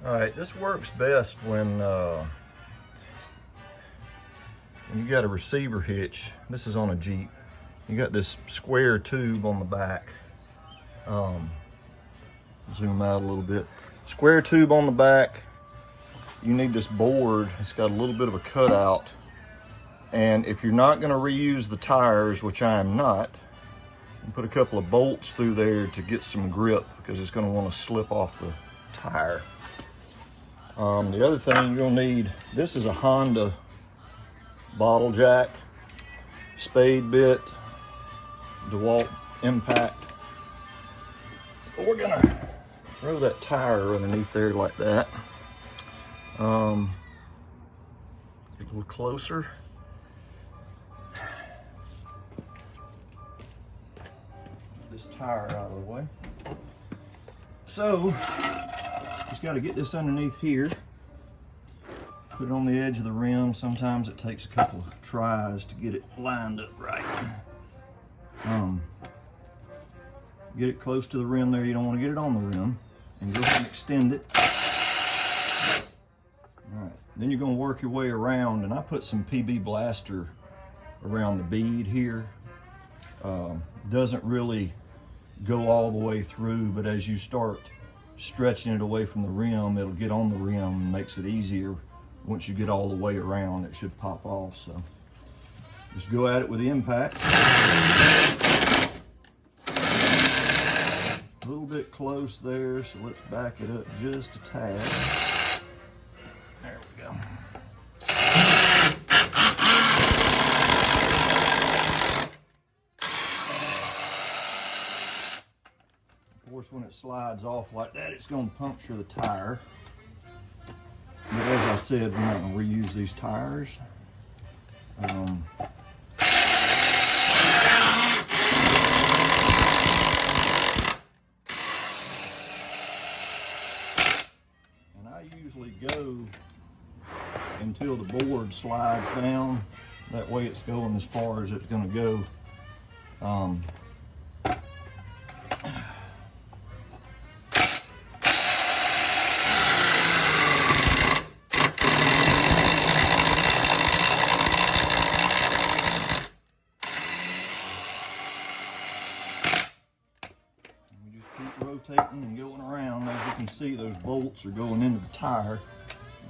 All right, this works best when you got a receiver hitch. This is on a Jeep. You got this square tube on the back. Zoom out a little bit. Square tube on the back. You need this board. It's got a little bit of a cutout. And if you're not going to reuse the tires, which I am not, you put a couple of bolts through there to get some grip because it's going to want to slip off the tire. The other thing you'll need, this is a Honda bottle jack, spade bit, DeWalt impact. We're gonna throw that tire underneath there like that. Get a little closer. This tire out of the way. So, just got to get this underneath here. Put it on the edge of the rim. Sometimes it takes a couple of tries to get it lined up right. Get it close to the rim there. You don't want to get it on the rim. And go ahead and extend it. All right. Then you're going to work your way around. And I put some PB Blaster around the bead here. Doesn't really go all the way through, but as you start stretching it away from the rim, it'll get on the rim and makes it easier. Once you get all the way around, it should pop off. So just go at it with the impact. A little bit close there, so let's back it up just a tad. There we go. Of course, when it slides off like that, it's going to puncture the tire. But as I said, we're not going to reuse these tires. And I usually go until the board slides down. That way it's going as far as it's going to go. Rotating and going around. As you can see, those bolts are going into the tire.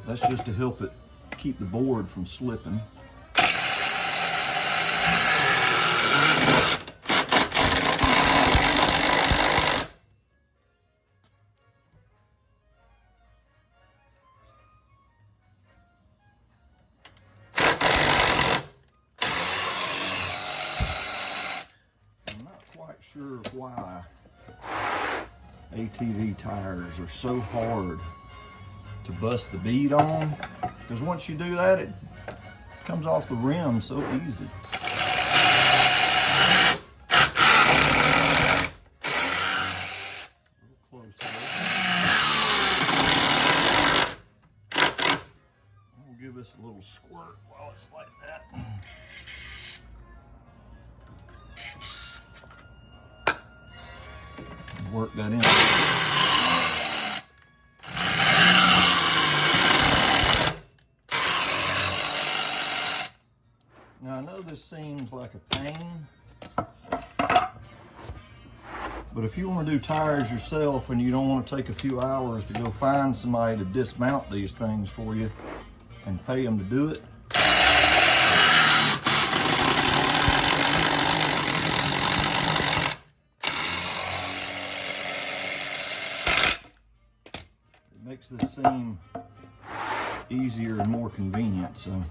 That's just to help it keep the board from slipping. I'm not quite sure why ATV tires are so hard to bust the bead on, because once you do that, it comes off the rim so easy. A little closer. We'll give this a little squirt while it's like that. Work that in. Now I know this seems like a pain, but if you want to do tires yourself and you don't want to take a few hours to go find somebody to dismount these things for you and pay them to do it, makes this seem easier and more convenient. So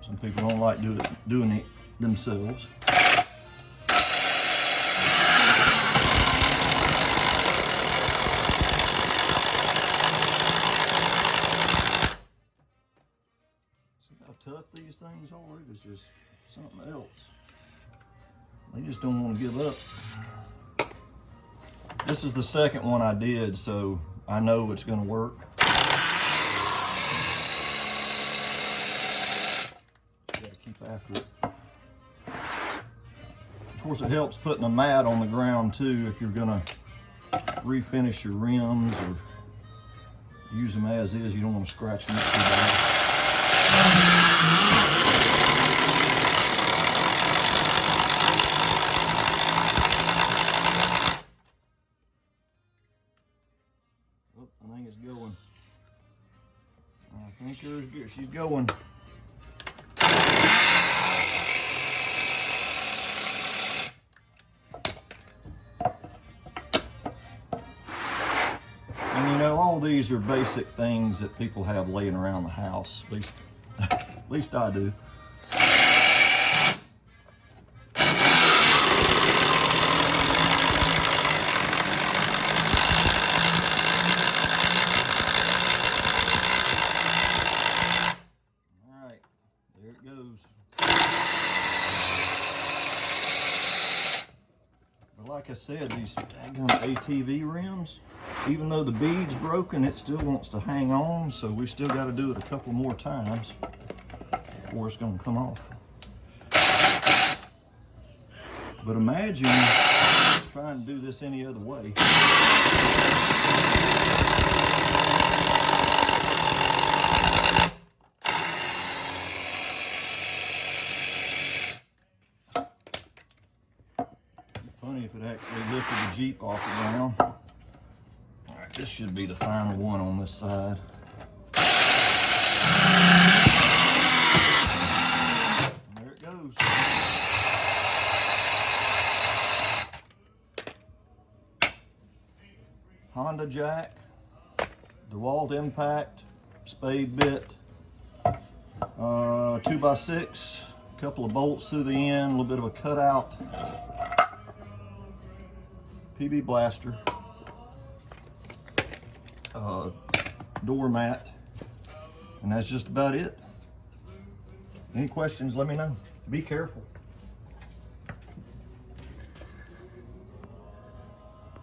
some people don't like doing it themselves. See how tough these things are? It's just something else. They just don't want to give up. This is the second one I did, so I know it's going to work. Got to keep after it. Of course, it helps putting a mat on the ground too if you're going to refinish your rims or use them as is. You don't want to scratch them up too bad. Oh, I think it's going. I think she's going. And you know, all these are basic things that people have laying around the house. At least I do. All right, there it goes. But like I said, these daggone ATV rims, even though the bead's broken, it still wants to hang on, so we still got to do it a couple more times before it's going to come off. But imagine trying to do this any other way. Funny if it actually lifted the Jeep off the ground. All right, this should be the final one on this side. And there it goes. Honda jack, DeWalt impact, spade bit, 2x6, a couple of bolts through the end, a little bit of a cutout. PB blaster, doormat, and that's just about it. Any questions, let me know. Be careful.